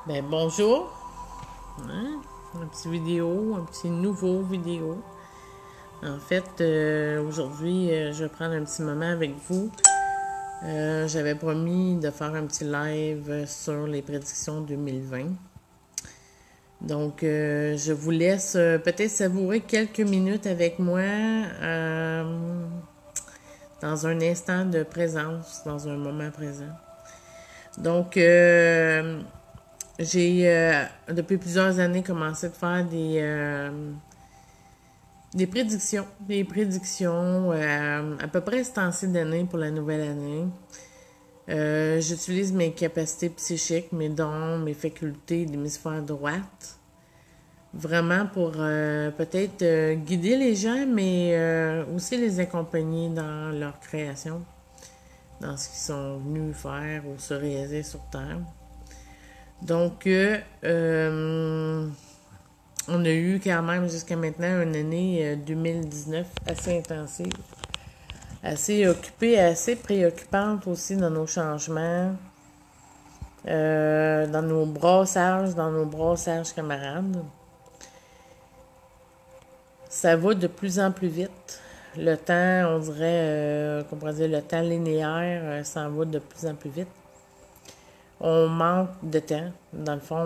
Ben bonjour, hein? Un petit vidéo, un petit nouveau vidéo. En fait, aujourd'hui, je vais prendre un petit moment avec vous. J'avais promis de faire un petit live sur les prédictions 2020. Donc, je vous laisse peut-être savourer quelques minutes avec moi dans un instant de présence, dans un moment présent. Donc, j'ai depuis plusieurs années commencé de faire des prédictions à peu près ce temps-ci d'année pour la nouvelle année. J'utilise mes capacités psychiques, mes dons, mes facultés d'hémisphère droite, vraiment pour peut-être guider les gens, mais aussi les accompagner dans leur création, dans ce qu'ils sont venus faire ou se réaliser sur Terre. Donc, on a eu quand même jusqu'à maintenant une année 2019 assez intensive, assez occupée, assez préoccupante aussi dans nos changements, dans nos brassages camarades. Ça va de plus en plus vite. Le temps, on dirait, qu'on pourrait dire le temps linéaire, s'en va de plus en plus vite. On manque de temps. Dans le fond,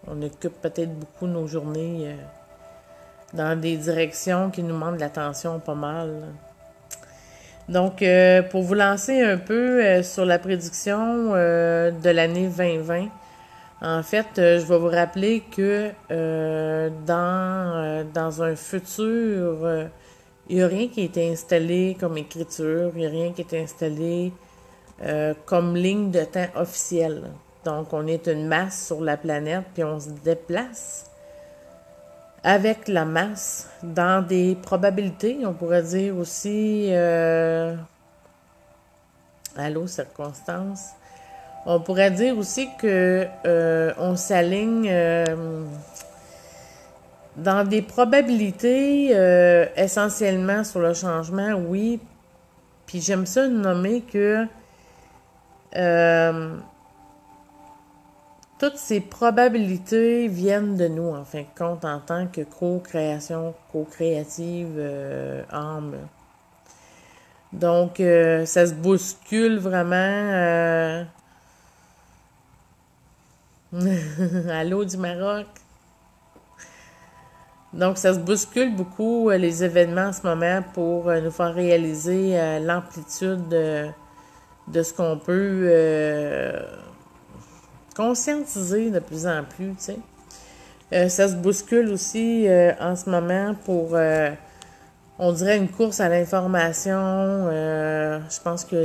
on occupe peut-être beaucoup nos journées dans des directions qui nous demandent de l'attention pas mal. Donc, pour vous lancer un peu sur la prédiction de l'année 2020, en fait, je vais vous rappeler que dans un futur, il n'y a rien qui a été installé comme écriture, il n'y a rien qui a été installé comme ligne de temps officielle. Donc, on est une masse sur la planète, puis on se déplace avec la masse dans des probabilités, on pourrait dire aussi, allô, circonstances. On pourrait dire aussi que on s'aligne dans des probabilités essentiellement sur le changement, oui. Puis j'aime ça nommer que euh, toutes ces probabilités viennent de nous, en fin de compte, en tant que co-création, co-créative, âme. Donc, ça se bouscule vraiment. Allô du Maroc. Donc, ça se bouscule beaucoup, les événements en ce moment, pour nous faire réaliser l'amplitude de ce qu'on peut conscientiser de plus en plus, tu sais. Ça se bouscule aussi en ce moment pour, on dirait, une course à l'information. Je pense que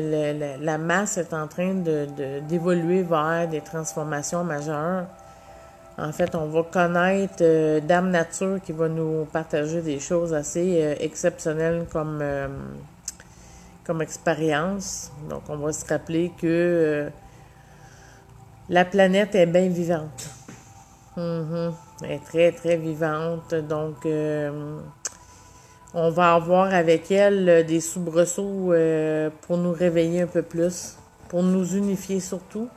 la masse est en train d'évoluer vers des transformations majeures. En fait, on va connaître Dame Nature qui va nous partager des choses assez exceptionnelles comme expérience. Donc, on va se rappeler que la planète est bien vivante. Elle est très, très vivante. Donc, on va avoir avec elle des soubresauts pour nous réveiller un peu plus, pour nous unifier surtout.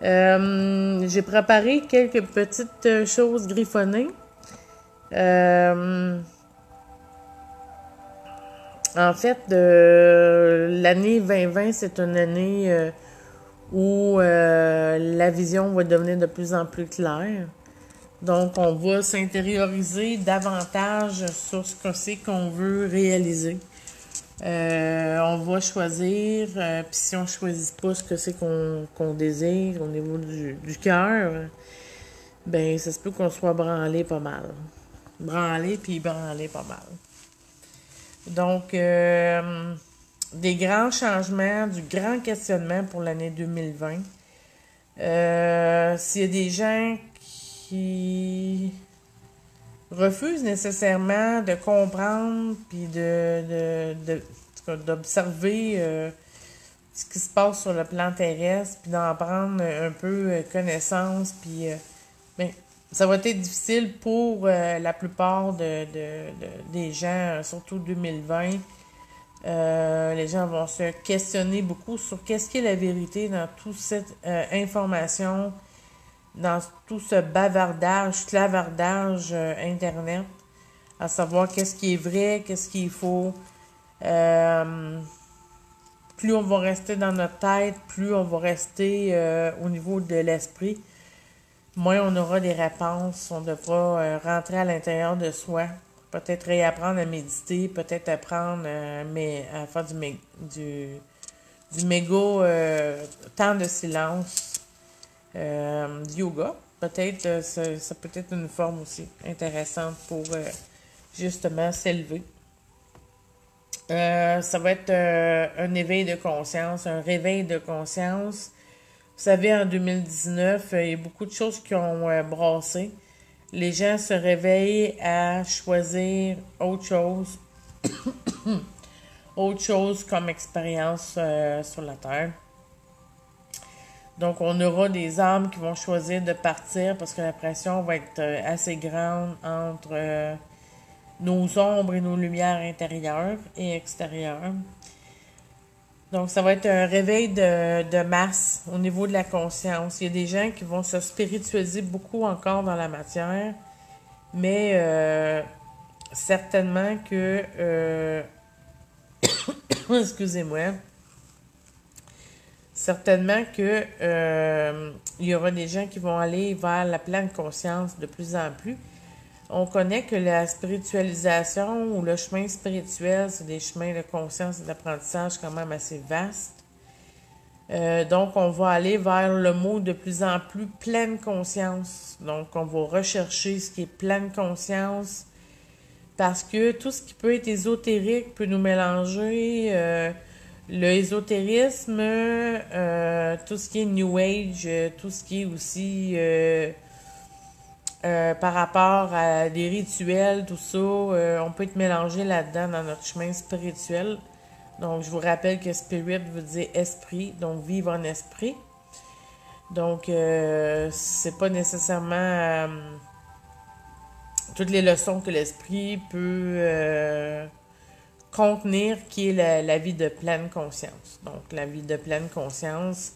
J'ai préparé quelques petites choses griffonnées. En fait, l'année 2020, c'est une année où la vision va devenir de plus en plus claire. Donc, on va s'intérioriser davantage sur ce que c'est qu'on veut réaliser. On va choisir, puis si on choisit pas ce que c'est qu'on désire au niveau du cœur, ben ça se peut qu'on soit branlé pas mal. Branlé puis branlé pas mal. Donc, des grands changements, du grand questionnement pour l'année 2020. S'il y a des gens qui refusent nécessairement de comprendre puis d'observer ce qui se passe sur le plan terrestre puis d'en prendre un peu connaissance puis ben, ça va être difficile pour la plupart des gens, surtout 2020. Les gens vont se questionner beaucoup sur qu'est-ce qui est la vérité dans toute cette information dans tout ce bavardage, clavardage Internet, à savoir qu'est-ce qui est vrai, qu'est-ce qui est faux. Euh, Plus on va rester dans notre tête, plus on va rester au niveau de l'esprit, moins on aura des réponses. On devra rentrer à l'intérieur de soi. Peut-être réapprendre à méditer, peut-être apprendre à faire du méga temps de silence, du yoga. Peut-être, ça peut être une forme aussi intéressante pour justement s'élever. Ça va être un éveil de conscience, un réveil de conscience. Vous savez, en 2019, il y a beaucoup de choses qui ont brassé. Les gens se réveillent à choisir autre chose comme expérience sur la Terre. Donc, on aura des âmes qui vont choisir de partir parce que la pression va être assez grande entre nos ombres et nos lumières intérieures et extérieures. Donc, ça va être un réveil de masse au niveau de la conscience. Il y a des gens qui vont se spiritualiser beaucoup encore dans la matière, mais certainement que... excusez-moi. Certainement que il y aura des gens qui vont aller vers la pleine conscience de plus en plus. On connaît que la spiritualisation ou le chemin spirituel, c'est des chemins de conscience et d'apprentissage quand même assez vastes. Donc, on va aller vers le mot de plus en plus pleine conscience. Donc, on va rechercher ce qui est pleine conscience parce que tout ce qui peut être ésotérique peut nous mélanger. Le ésotérisme, tout ce qui est New Age, tout ce qui est aussi par rapport à des rituels, tout ça, on peut être mélangé là-dedans dans notre chemin spirituel. Donc, je vous rappelle que spirit veut dire esprit, donc vivre en esprit. Donc, c'est pas nécessairement toutes les leçons que l'esprit peut contenir, qui est la vie de pleine conscience. Donc, la vie de pleine conscience,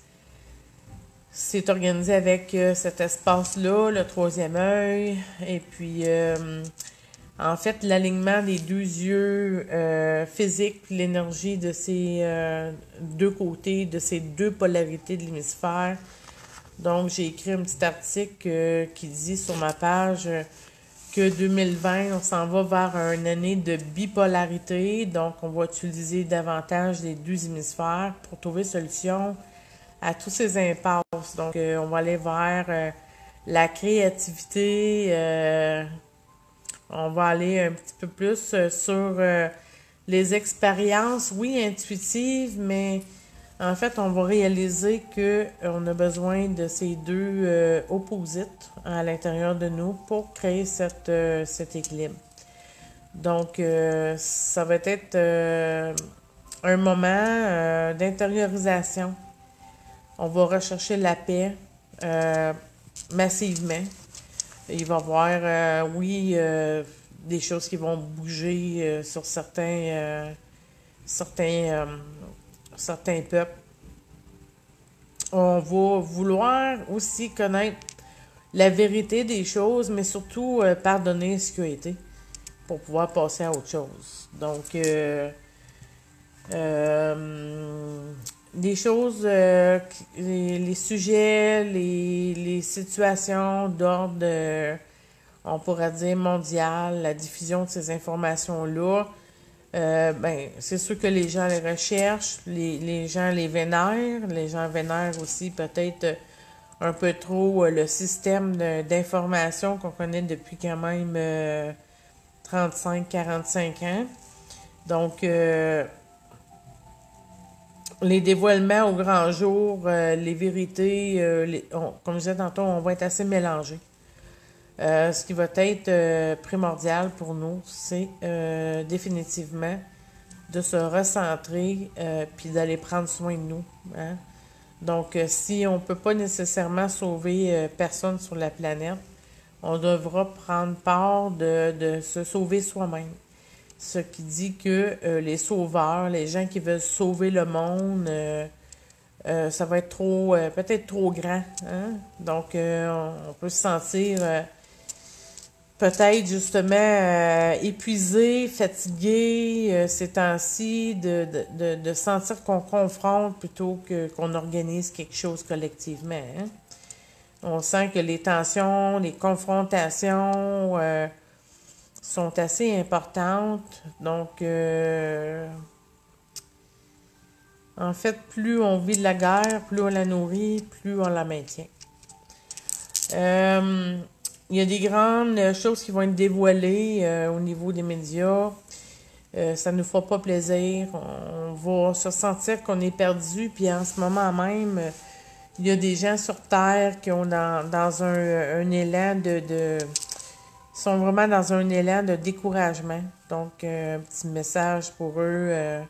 c'est organisé avec cet espace-là, le troisième œil, et puis, en fait, l'alignement des deux yeux physiques, puis l'énergie de ces deux côtés, de ces deux polarités de l'hémisphère. Donc, j'ai écrit un petit article qui dit sur ma page que 2020, on s'en va vers une année de bipolarité. Donc, on va utiliser davantage les deux hémisphères pour trouver solution à tous ces impasses. Donc, on va aller vers la créativité. On va aller un petit peu plus sur les expériences, oui, intuitives, mais en fait, on va réaliser qu'on a besoin de ces deux opposites à l'intérieur de nous pour créer cet équilibre. Donc, ça va être un moment d'intériorisation. On va rechercher la paix massivement. Il va y avoir, oui, des choses qui vont bouger sur certains peuples. On va vouloir aussi connaître la vérité des choses, mais surtout pardonner ce qui a été pour pouvoir passer à autre chose. Donc, les choses, les sujets, les situations d'ordre, on pourrait dire mondial, la diffusion de ces informations-là, ben, c'est sûr que les gens les recherchent, les gens les vénèrent, les gens vénèrent aussi peut-être un peu trop le système d'information qu'on connaît depuis quand même 35-45 ans. Donc, les dévoilements au grand jour, les vérités, comme je disais tantôt, on va être assez mélangés. Ce qui va être primordial pour nous, c'est définitivement de se recentrer puis d'aller prendre soin de nous. Hein? Donc, si on ne peut pas nécessairement sauver personne sur la planète, on devra prendre part de se sauver soi-même. Ce qui dit que les sauveurs, les gens qui veulent sauver le monde, ça va être trop, peut-être trop grand. Hein? Donc, on peut se sentir peut-être justement épuisé, fatigué ces temps-ci, de sentir qu'on confronte plutôt que qu'on organise quelque chose collectivement. Hein? On sent que les tensions, les confrontations sont assez importantes. Donc, en fait, plus on vit de la guerre, plus on la nourrit, plus on la maintient. Il y a des grandes choses qui vont être dévoilées au niveau des médias. Ça ne nous fera pas plaisir. On va se sentir qu'on est perdu. Puis en ce moment même, il y a des gens sur Terre qui ont dans un élan ils sont vraiment dans un élan de découragement. Donc, un petit message pour eux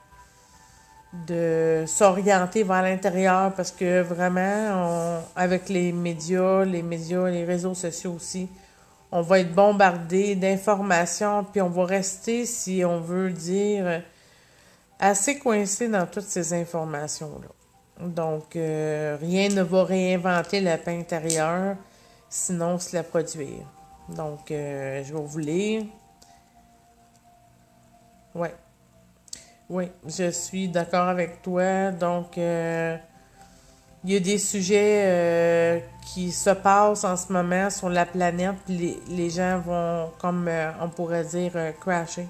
de s'orienter vers l'intérieur parce que vraiment, avec les médias, les réseaux sociaux aussi, on va être bombardé d'informations, puis on va rester, si on veut dire, assez coincé dans toutes ces informations-là. Donc, rien ne va réinventer la paix intérieure, sinon se la produire. Donc, je vais vous lire. Ouais. Oui, je suis d'accord avec toi. Donc, il y a des sujets qui se passent en ce moment sur la planète, puis les gens vont, comme on pourrait dire, crasher.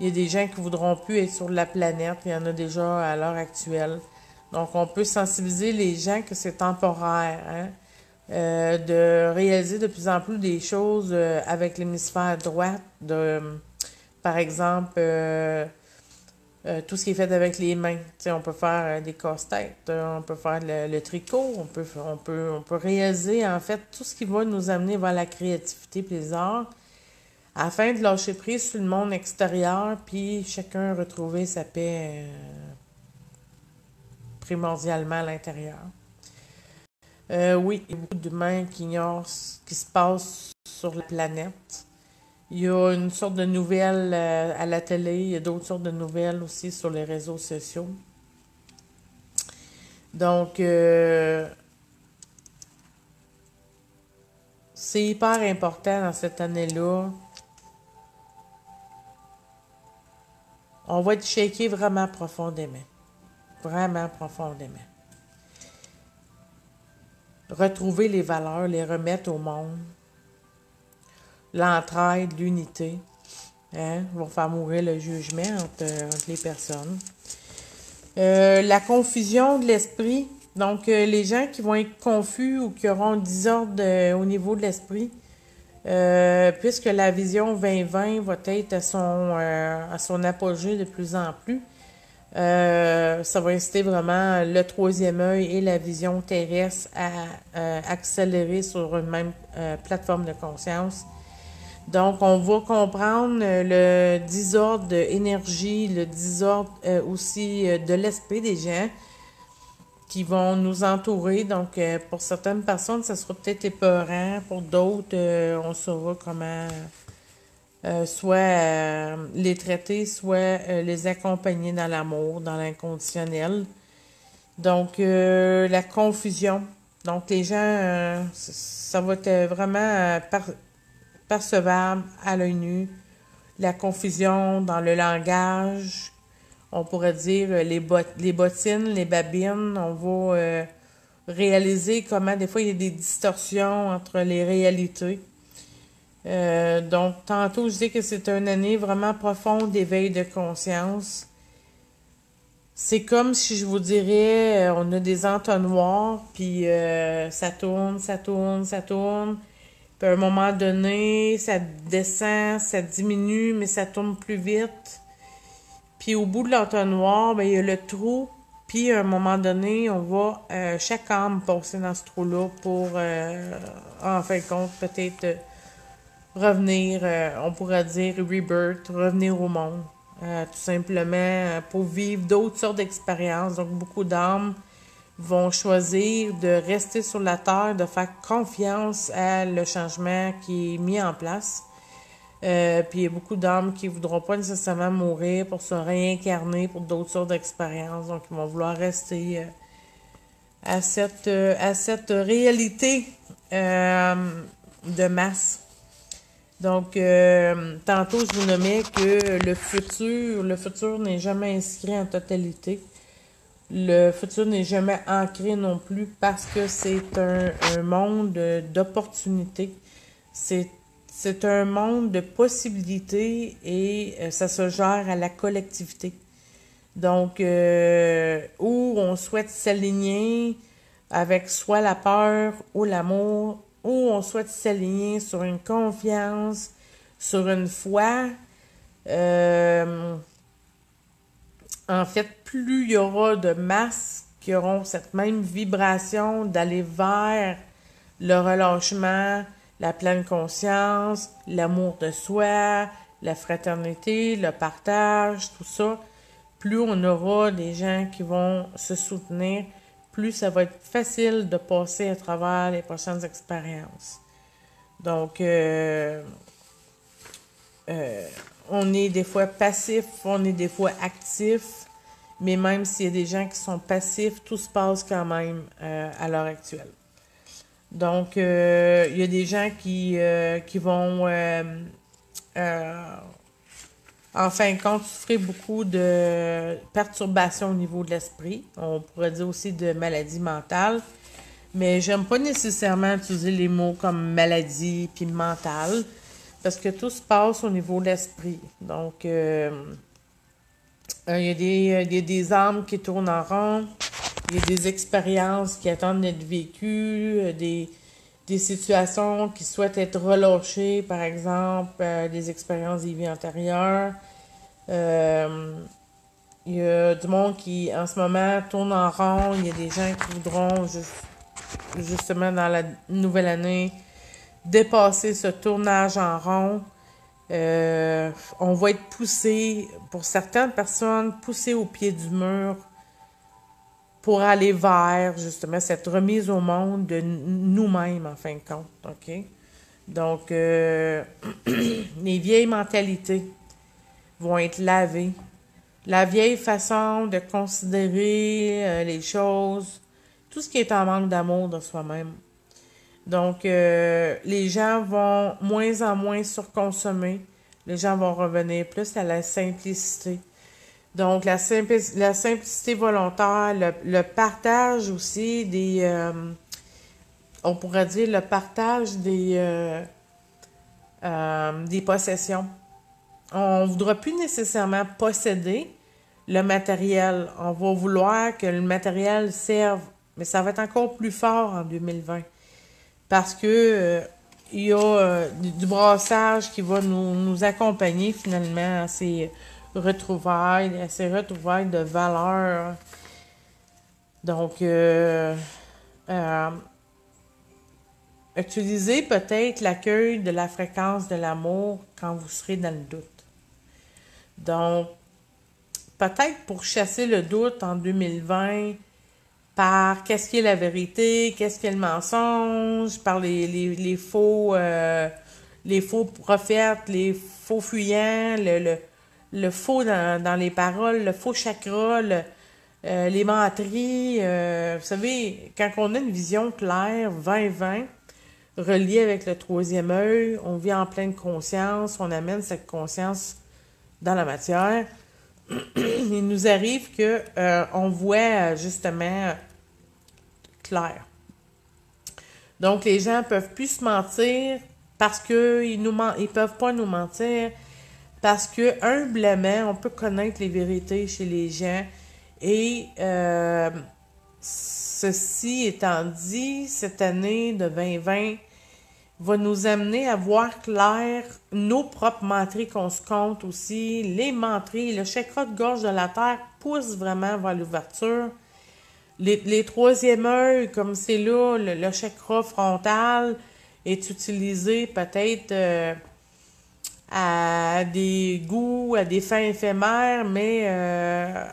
Il y a des gens qui voudront plus être sur la planète, il y en a déjà à l'heure actuelle. Donc, on peut sensibiliser les gens que c'est temporaire, hein? De réaliser de plus en plus des choses avec l'hémisphère droite, par exemple, tout ce qui est fait avec les mains. T'sais, on peut faire des casse-têtes, on peut faire le tricot, on peut réaliser en fait tout ce qui va nous amener vers la créativité et les arts afin de lâcher prise sur le monde extérieur puis chacun retrouver sa paix primordialement à l'intérieur. Oui, il y a beaucoup d'humains qui ignorent ce qui se passe sur la planète. Il y a une sorte de nouvelles à la télé, il y a d'autres sortes de nouvelles aussi sur les réseaux sociaux. Donc, c'est hyper important dans cette année-là. On va être shaké vraiment profondément. Vraiment profondément. Retrouver les valeurs, les remettre au monde. L'entraide, l'unité. Hein, vont faire mourir le jugement entre les personnes. La confusion de l'esprit. Donc, les gens qui vont être confus ou qui auront un désordre au niveau de l'esprit, puisque la vision 2020 va être à son apogée de plus en plus, ça va inciter vraiment le troisième œil et la vision terrestre à accélérer sur une même plateforme de conscience. Donc, on va comprendre le désordre d'énergie, le désordre aussi de l'esprit des gens qui vont nous entourer. Donc, pour certaines personnes, ça sera peut-être épeurant. Pour d'autres, on saura comment soit les traiter, soit les accompagner dans l'amour, dans l'inconditionnel. Donc, la confusion. Donc, les gens, ça va être vraiment percevable à l'œil nu. La confusion dans le langage. On pourrait dire les bottines, les babines. On va réaliser comment des fois il y a des distorsions entre les réalités. Donc, tantôt, je dis que c'est une année vraiment profonde d'éveil de conscience. C'est comme si je vous dirais, on a des entonnoirs, puis ça tourne, ça tourne, ça tourne. Puis à un moment donné, ça descend, ça diminue, mais ça tourne plus vite. Puis au bout de l'entonnoir, ben, il y a le trou. Puis à un moment donné, on va chaque âme passer dans ce trou-là pour, en fin de compte, peut-être revenir, on pourrait dire rebirth, revenir au monde. Tout simplement pour vivre d'autres sortes d'expériences. Donc beaucoup d'âmes vont choisir de rester sur la terre, de faire confiance à le changement qui est mis en place. Puis il y a beaucoup d'âmes qui ne voudront pas nécessairement mourir pour se réincarner pour d'autres sortes d'expériences. Donc ils vont vouloir rester à cette réalité de masse. Donc, tantôt, je vous nommais que le futur n'est jamais inscrit en totalité. Le futur n'est jamais ancré non plus parce que c'est un monde d'opportunités. C'est un monde de possibilités et ça se gère à la collectivité. Donc, où on souhaite s'aligner avec soit la peur ou l'amour, où on souhaite s'aligner sur une confiance, sur une foi. En fait, plus il y aura de masses qui auront cette même vibration d'aller vers le relâchement, la pleine conscience, l'amour de soi, la fraternité, le partage, tout ça, plus on aura des gens qui vont se soutenir, plus ça va être facile de passer à travers les prochaines expériences. Donc, on est des fois passif, on est des fois actif, mais même s'il y a des gens qui sont passifs, tout se passe quand même à l'heure actuelle. Donc, il y a des gens qui vont, en fin de compte, souffrir beaucoup de perturbations au niveau de l'esprit. On pourrait dire aussi de maladies mentales. Mais j'aime pas nécessairement utiliser les mots comme maladie puis mentale, parce que tout se passe au niveau de l'esprit. Donc, il y a des âmes qui tournent en rond, il y a des expériences qui attendent d'être vécues, des situations qui souhaitent être relâchées, par exemple, des expériences des vies antérieures. Il y a du monde qui, en ce moment, tourne en rond. Il y a des gens qui voudront, justement, dans la nouvelle année, dépasser ce tournage en rond. On va être poussé, pour certaines personnes, poussé au pied du mur pour aller vers, justement, cette remise au monde de nous-mêmes, en fin de compte. OK? Donc, les vieilles mentalités vont être lavées. La vieille façon de considérer les choses, tout ce qui est en manque d'amour de soi-même. Donc, les gens vont moins en moins surconsommer. Les gens vont revenir plus à la simplicité. Donc, la simplicité volontaire, le partage aussi on pourrait dire le partage des possessions. On ne voudra plus nécessairement posséder le matériel. On va vouloir que le matériel serve, mais ça va être encore plus fort en 2020. Parce que il y a du brassage qui va nous accompagner finalement à ces retrouvailles de valeur. Donc, utilisez peut-être l'accueil de la fréquence de l'amour quand vous serez dans le doute. Donc, peut-être pour chasser le doute en 2020, par qu'est-ce qui est la vérité, qu'est-ce qui est le mensonge, par les faux prophètes, les faux fuyants, le faux dans les paroles, le faux chakra, les menteries. Vous savez, quand on a une vision claire, 2020, reliée avec le troisième œil, on vit en pleine conscience, on amène cette conscience dans la matière. Il nous arrive que on voit justement clair. Donc, les gens peuvent plus se mentir parce qu'ils ils peuvent pas nous mentir, parce que humblement, on peut connaître les vérités chez les gens. Et ceci étant dit, cette année de 2020 va nous amener à voir clair nos propres menteries qu'on se compte aussi, les menteries, le chakra de gorge de la terre pousse vraiment vers l'ouverture. Les troisième œil, comme c'est là, le chakra frontal est utilisé peut-être à des goûts, à des fins éphémères, mais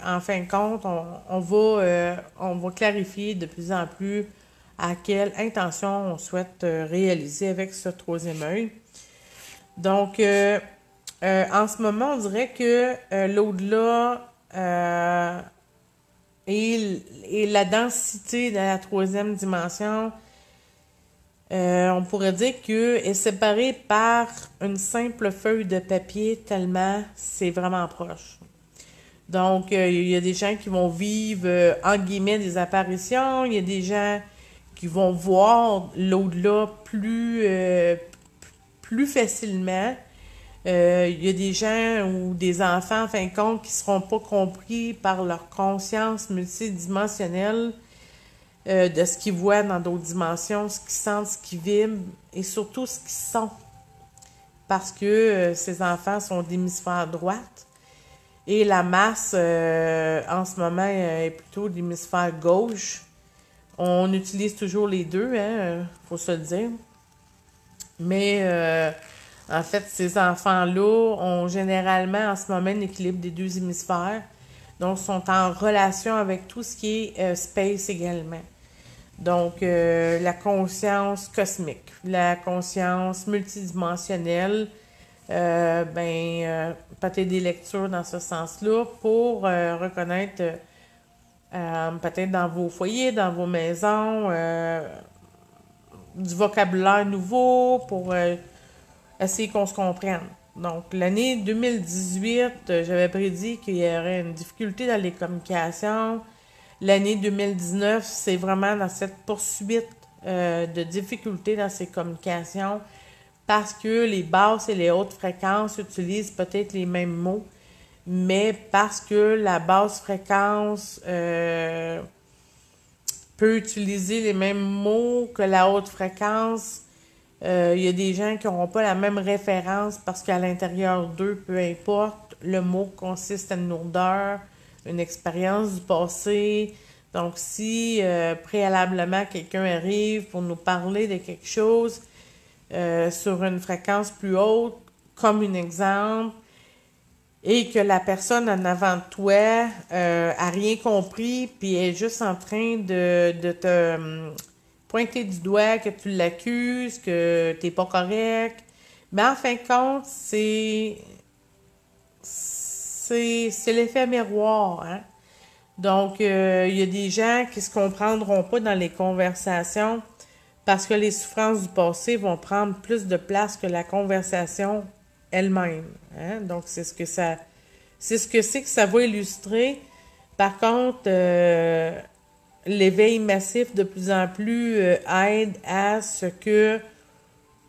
en fin de compte, on va clarifier de plus en plus à quelle intention on souhaite réaliser avec ce troisième œil. Donc, en ce moment, on dirait que l'au-delà et la densité de la troisième dimension, on pourrait dire qu'elle est séparée par une simple feuille de papier tellement c'est vraiment proche. Donc, il y a des gens qui vont vivre, en guillemets, des apparitions. Il y a des gens qui vont voir l'au-delà plus facilement. Il y a des gens ou des enfants, en fin de compte, qui ne seront pas compris par leur conscience multidimensionnelle de ce qu'ils voient dans d'autres dimensions, ce qu'ils sentent, ce qu'ils vibrent et surtout ce qu'ils sont. Parce que ces enfants sont d'hémisphère droite et la masse, en ce moment, est plutôt d'hémisphère gauche. On utilise toujours les deux, hein, faut se le dire. Mais en fait, ces enfants-là ont généralement en ce moment un équilibre des deux hémisphères. Donc, sont en relation avec tout ce qui est space également. Donc, la conscience cosmique, la conscience multidimensionnelle, peut-être des lectures dans ce sens-là pour reconnaître peut-être dans vos foyers, dans vos maisons, du vocabulaire nouveau pour essayer qu'on se comprenne. Donc, l'année 2018, j'avais prédit qu'il y aurait une difficulté dans les communications. L'année 2019, c'est vraiment dans cette poursuite de difficultés dans ces communications parce que les basses et les hautes fréquences utilisent peut-être les mêmes mots, mais parce que la basse fréquence peut utiliser les mêmes mots que la haute fréquence, il y a des gens qui n'auront pas la même référence parce qu'à l'intérieur d'eux, peu importe, le mot consiste à une lourdeur, une expérience du passé. Donc, si préalablement quelqu'un arrive pour nous parler de quelque chose sur une fréquence plus haute, comme un exemple, et que la personne en avant de toi a rien compris, puis est juste en train de te pointer du doigt, que tu l'accuses, que t'es pas correct, mais en fin de compte, c'est l'effet miroir, hein? Donc, il y a des gens qui se comprendront pas dans les conversations parce que les souffrances du passé vont prendre plus de place que la conversation elle-même, hein? Donc, c'est ce que ça va illustrer. Par contre, l'éveil massif de plus en plus aide à ce que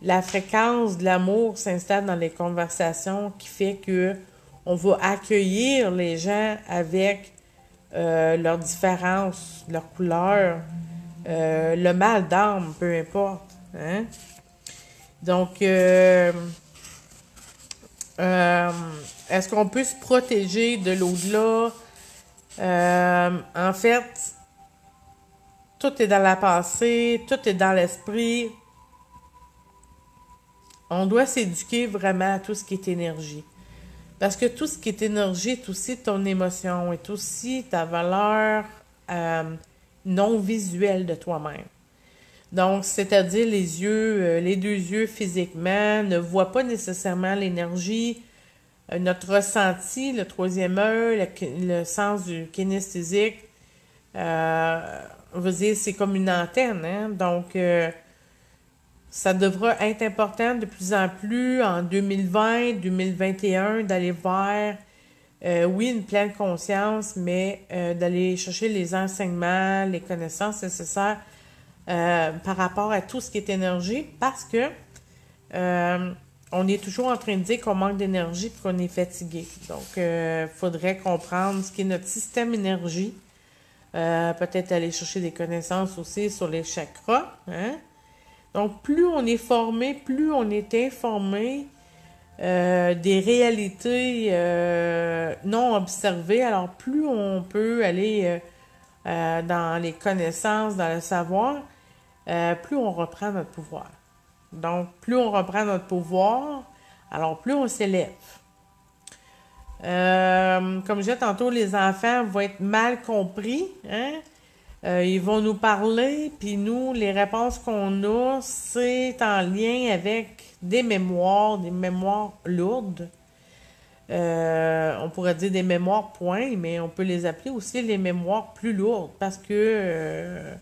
la fréquence de l'amour s'installe dans les conversations qui fait que on va accueillir les gens avec leurs différences, leurs couleurs, le mal d'âme, peu importe. Hein? Donc, est-ce qu'on peut se protéger de l'au-delà? En fait, tout est dans la pensée, tout est dans l'esprit. On doit s'éduquer vraiment à tout ce qui est énergie. Parce que tout ce qui est énergie est aussi ton émotion, est aussi ta valeur non visuelle de toi-même. Donc, c'est-à-dire les yeux, les deux yeux physiquement ne voient pas nécessairement l'énergie. Notre ressenti, le troisième œil, le sens du kinesthésique, veut dire c'est comme une antenne, hein? Donc, ça devra être important de plus en plus en 2020, 2021 d'aller vers, oui, une pleine conscience, mais d'aller chercher les enseignements, les connaissances nécessaires par rapport à tout ce qui est énergie, parce que on est toujours en train de dire qu'on manque d'énergie et qu'on est fatigué. Donc, il faudrait comprendre ce qui est notre système énergie. Peut-être aller chercher des connaissances aussi sur les chakras, hein? Donc, plus on est formé, plus on est informé des réalités non observées, alors plus on peut aller dans les connaissances, dans le savoir, plus on reprend notre pouvoir. Donc, plus on reprend notre pouvoir, alors plus on s'élève. Comme je disais tantôt, les enfants vont être mal compris, hein? Ils vont nous parler, puis nous, les réponses qu'on a, c'est en lien avec des mémoires lourdes. on pourrait dire des mémoires points, mais on peut les appeler aussi les mémoires plus lourdes parce que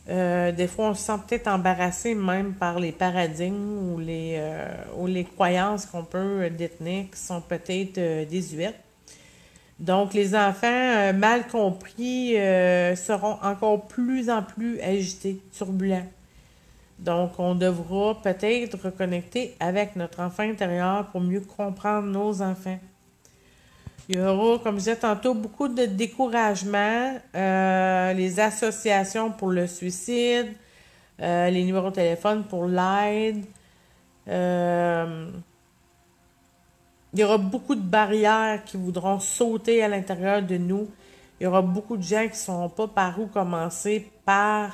des fois, on se sent peut-être embarrassé même par les paradigmes ou les croyances qu'on peut détenir qui sont peut-être désuètes. Donc, les enfants mal compris seront encore plus en plus agités, turbulents. Donc, on devra peut-être reconnecter avec notre enfant intérieur pour mieux comprendre nos enfants. Il y aura, comme je disais tantôt, beaucoup de découragement, les associations pour le suicide, les numéros de téléphone pour l'aide. Euh, il y aura beaucoup de barrières qui voudront sauter à l'intérieur de nous. Il y aura beaucoup de gens qui ne sauront pas par où commencer, par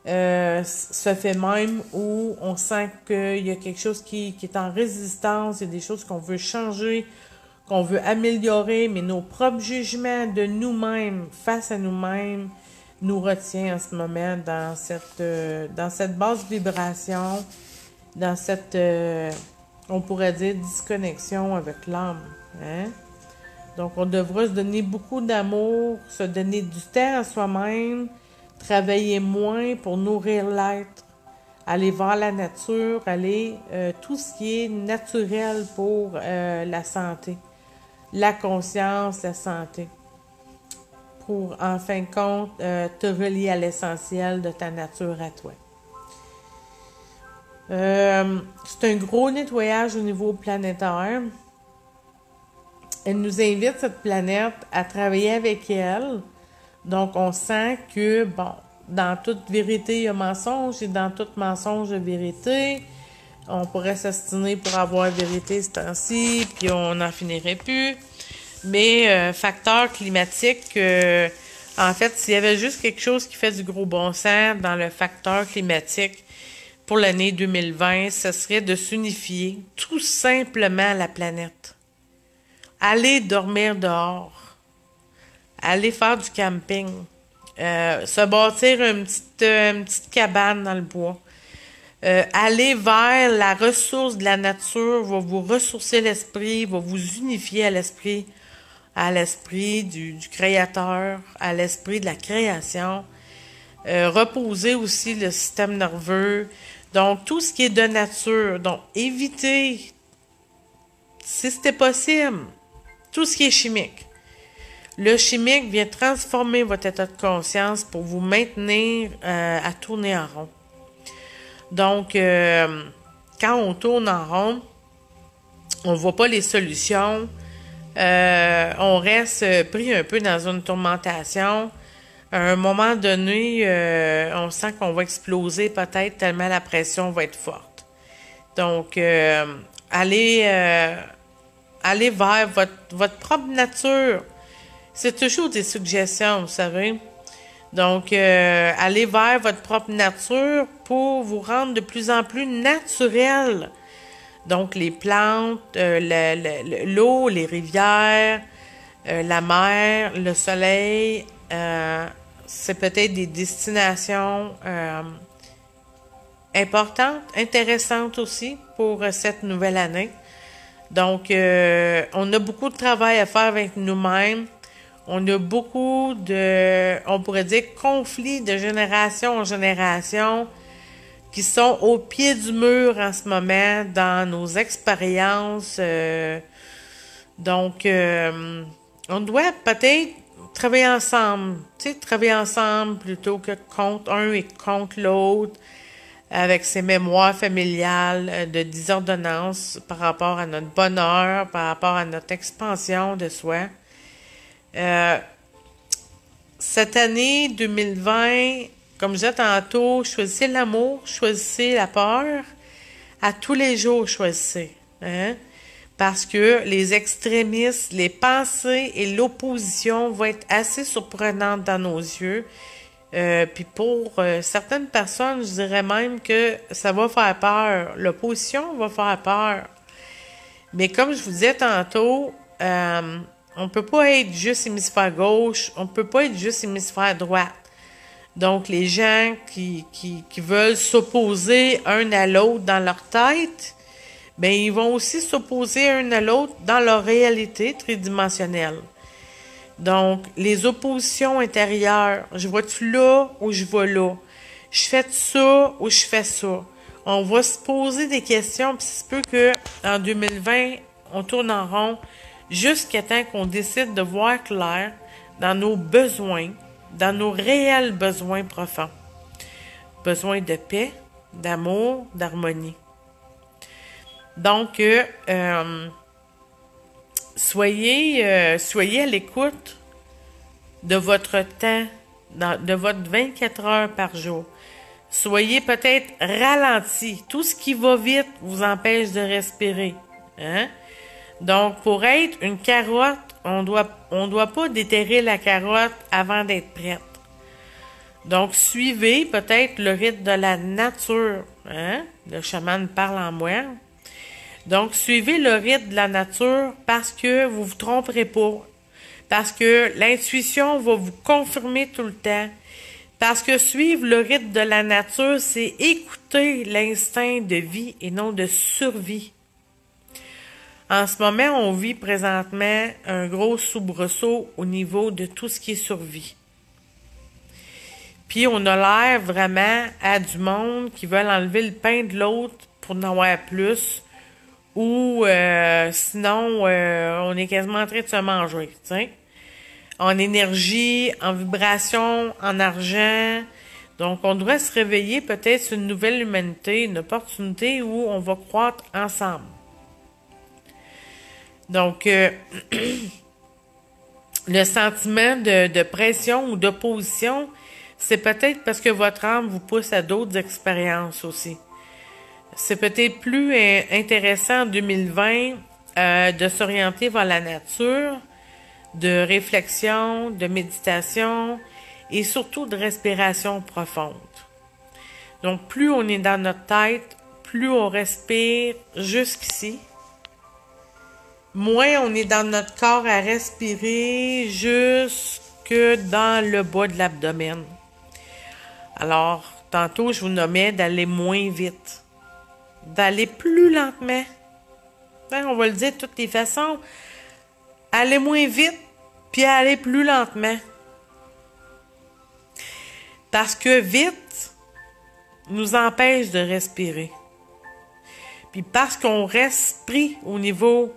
ce fait même où on sent qu'il y a quelque chose qui est en résistance, il y a des choses qu'on veut changer, qu'on veut améliorer, mais nos propres jugements de nous-mêmes, face à nous-mêmes, nous retient en ce moment dans cette basse vibration, dans cette, on pourrait dire, disconnexion avec l'âme. Hein? Donc, on devra se donner beaucoup d'amour, se donner du temps à soi-même, travailler moins pour nourrir l'être, aller vers la nature, aller tout ce qui est naturel pour la santé, la conscience, la santé, pour en fin de compte te relier à l'essentiel de ta nature à toi. C'est un gros nettoyage au niveau planétaire. Elle nous invite, cette planète, à travailler avec elle. Donc, on sent que, bon, dans toute vérité, il y a mensonge, et dans toute mensonge, il y a vérité. On pourrait s'astiner pour avoir vérité ce temps-ci, puis on n'en finirait plus. Mais, facteur climatique, en fait, s'il y avait juste quelque chose qui fait du gros bon sens dans le facteur climatique pour l'année 2020, ce serait de s'unifier tout simplement à la planète. Aller dormir dehors. Aller faire du camping, se bâtir une petite cabane dans le bois, aller vers la ressource de la nature va vous ressourcer l'esprit, va vous unifier à l'esprit du Créateur, à l'esprit de la création, reposer aussi le système nerveux, donc tout ce qui est de nature, donc évitez, si c'était possible, tout ce qui est chimique. Le chimique vient transformer votre état de conscience pour vous maintenir à tourner en rond. Donc, quand on tourne en rond, on ne voit pas les solutions. On reste pris un peu dans une tourmentation. À un moment donné, on sent qu'on va exploser peut-être tellement la pression va être forte. Donc, allez vers votre propre nature. C'est toujours des suggestions, vous savez. Donc, allez vers votre propre nature pour vous rendre de plus en plus naturel. Donc, les plantes, l'eau, les rivières, la mer, le soleil, c'est peut-être des destinations importantes, intéressantes aussi pour cette nouvelle année. Donc, on a beaucoup de travail à faire avec nous-mêmes. On a beaucoup on pourrait dire, conflits de génération en génération qui sont au pied du mur en ce moment dans nos expériences. Donc, on doit peut-être travailler ensemble. Tu sais, travailler ensemble plutôt que contre un et contre l'autre avec ses mémoires familiales de désordonnance par rapport à notre bonheur, par rapport à notre expansion de soi. Cette année 2020, comme je disais tantôt, choisissez l'amour, choisissez la peur. À tous les jours, choisissez. Hein? Parce que les extrémistes, les pensées et l'opposition vont être assez surprenantes dans nos yeux. Puis pour certaines personnes, je dirais même que ça va faire peur. L'opposition va faire peur. Mais comme je vous disais tantôt, on peut pas être juste hémisphère gauche, on peut pas être juste hémisphère droite. Donc, les gens qui veulent s'opposer un à l'autre dans leur tête, bien, ils vont aussi s'opposer un à l'autre dans leur réalité tridimensionnelle. Donc, les oppositions intérieures, je vois-tu là ou je vois là? Je fais ça ou je fais ça? On va se poser des questions, puis c'est peu que en 2020, on tourne en rond jusqu'à temps qu'on décide de voir clair dans nos besoins, dans nos réels besoins profonds. Besoin de paix, d'amour, d'harmonie. Donc, soyez à l'écoute de votre temps, de votre 24 heures par jour. Soyez peut-être ralenti. Tout ce qui va vite vous empêche de respirer. Hein? Donc, pour être une carotte, on doit pas déterrer la carotte avant d'être prête. Donc, suivez peut-être le rythme de la nature. Hein? Le chaman parle en moi. Donc, suivez le rythme de la nature parce que vous vous tromperez pas. Parce que l'intuition va vous confirmer tout le temps. Parce que suivre le rythme de la nature, c'est écouter l'instinct de vie et non de survie. En ce moment, on vit présentement un gros soubresaut au niveau de tout ce qui est survie. Puis on a l'air vraiment à du monde qui veulent enlever le pain de l'autre pour en avoir plus. Ou sinon, on est quasiment en train de se manger, tu sais. En énergie, en vibration, en argent. Donc, on devrait se réveiller peut-être sur une nouvelle humanité, une opportunité où on va croître ensemble. Donc, le sentiment de pression ou d'opposition, c'est peut-être parce que votre âme vous pousse à d'autres expériences aussi. C'est peut-être plus intéressant en 2020 de s'orienter vers la nature, de réflexion, de méditation et surtout de respiration profonde. Donc, plus on est dans notre tête, plus on respire jusqu'ici, moins on est dans notre corps à respirer jusque dans le bas de l'abdomen. Alors, tantôt, je vous nommais d'aller moins vite, d'aller plus lentement. Ben, on va le dire de toutes les façons. Aller moins vite, puis aller plus lentement. Parce que vite nous empêche de respirer. Puis parce qu'on reste pris au niveau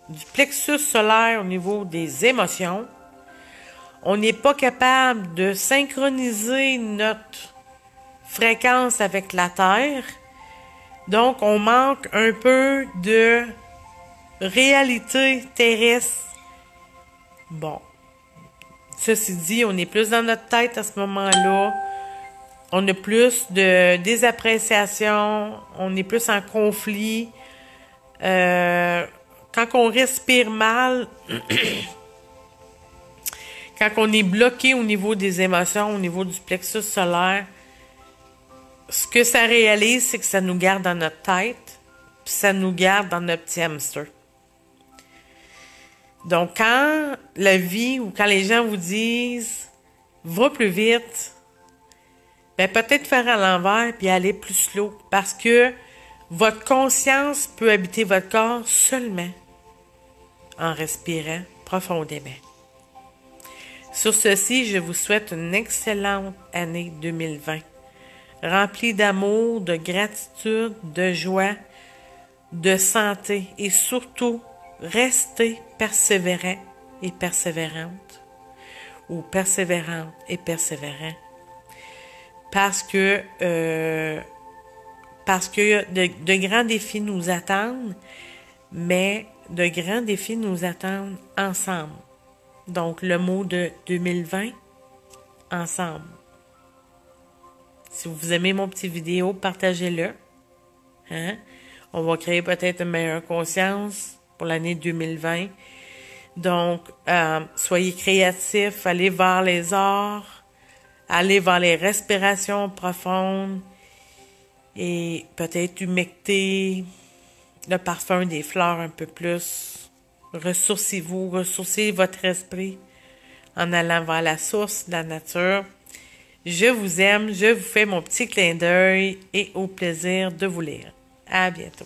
du plexus solaire, au niveau des émotions, on n'est pas capable de synchroniser notre fréquence avec la Terre. Donc, on manque un peu de réalité terrestre. Bon. Ceci dit, on est plus dans notre tête à ce moment-là. On a plus de désappréciation. On est plus en conflit. Quand on respire mal, quand on est bloqué au niveau des émotions, au niveau du plexus solaire, ce que ça réalise, c'est que ça nous garde dans notre tête, puis ça nous garde dans notre petit hamster. Donc, quand la vie ou quand les gens vous disent « va plus vite », ben peut-être faire à l'envers puis aller plus slow, parce que votre conscience peut habiter votre corps seulement en respirant profondément. Sur ceci, je vous souhaite une excellente année 2020, remplie d'amour, de gratitude, de joie, de santé et surtout, restez persévérant et persévérante ou persévérante et persévérant parce que de grands défis nous attendent, mais de grands défis nous attendent ensemble. Donc, le mot de 2020, ensemble. Si vous aimez mon petit vidéo, partagez-le. Hein? On va créer peut-être une meilleure conscience pour l'année 2020. Donc, soyez créatifs, allez vers les arts, allez vers les respirations profondes et peut-être humecter le parfum des fleurs un peu plus. Ressourcez-vous, ressourcez votre esprit en allant vers la source de la nature. Je vous aime, je vous fais mon petit clin d'œil et au plaisir de vous lire. À bientôt.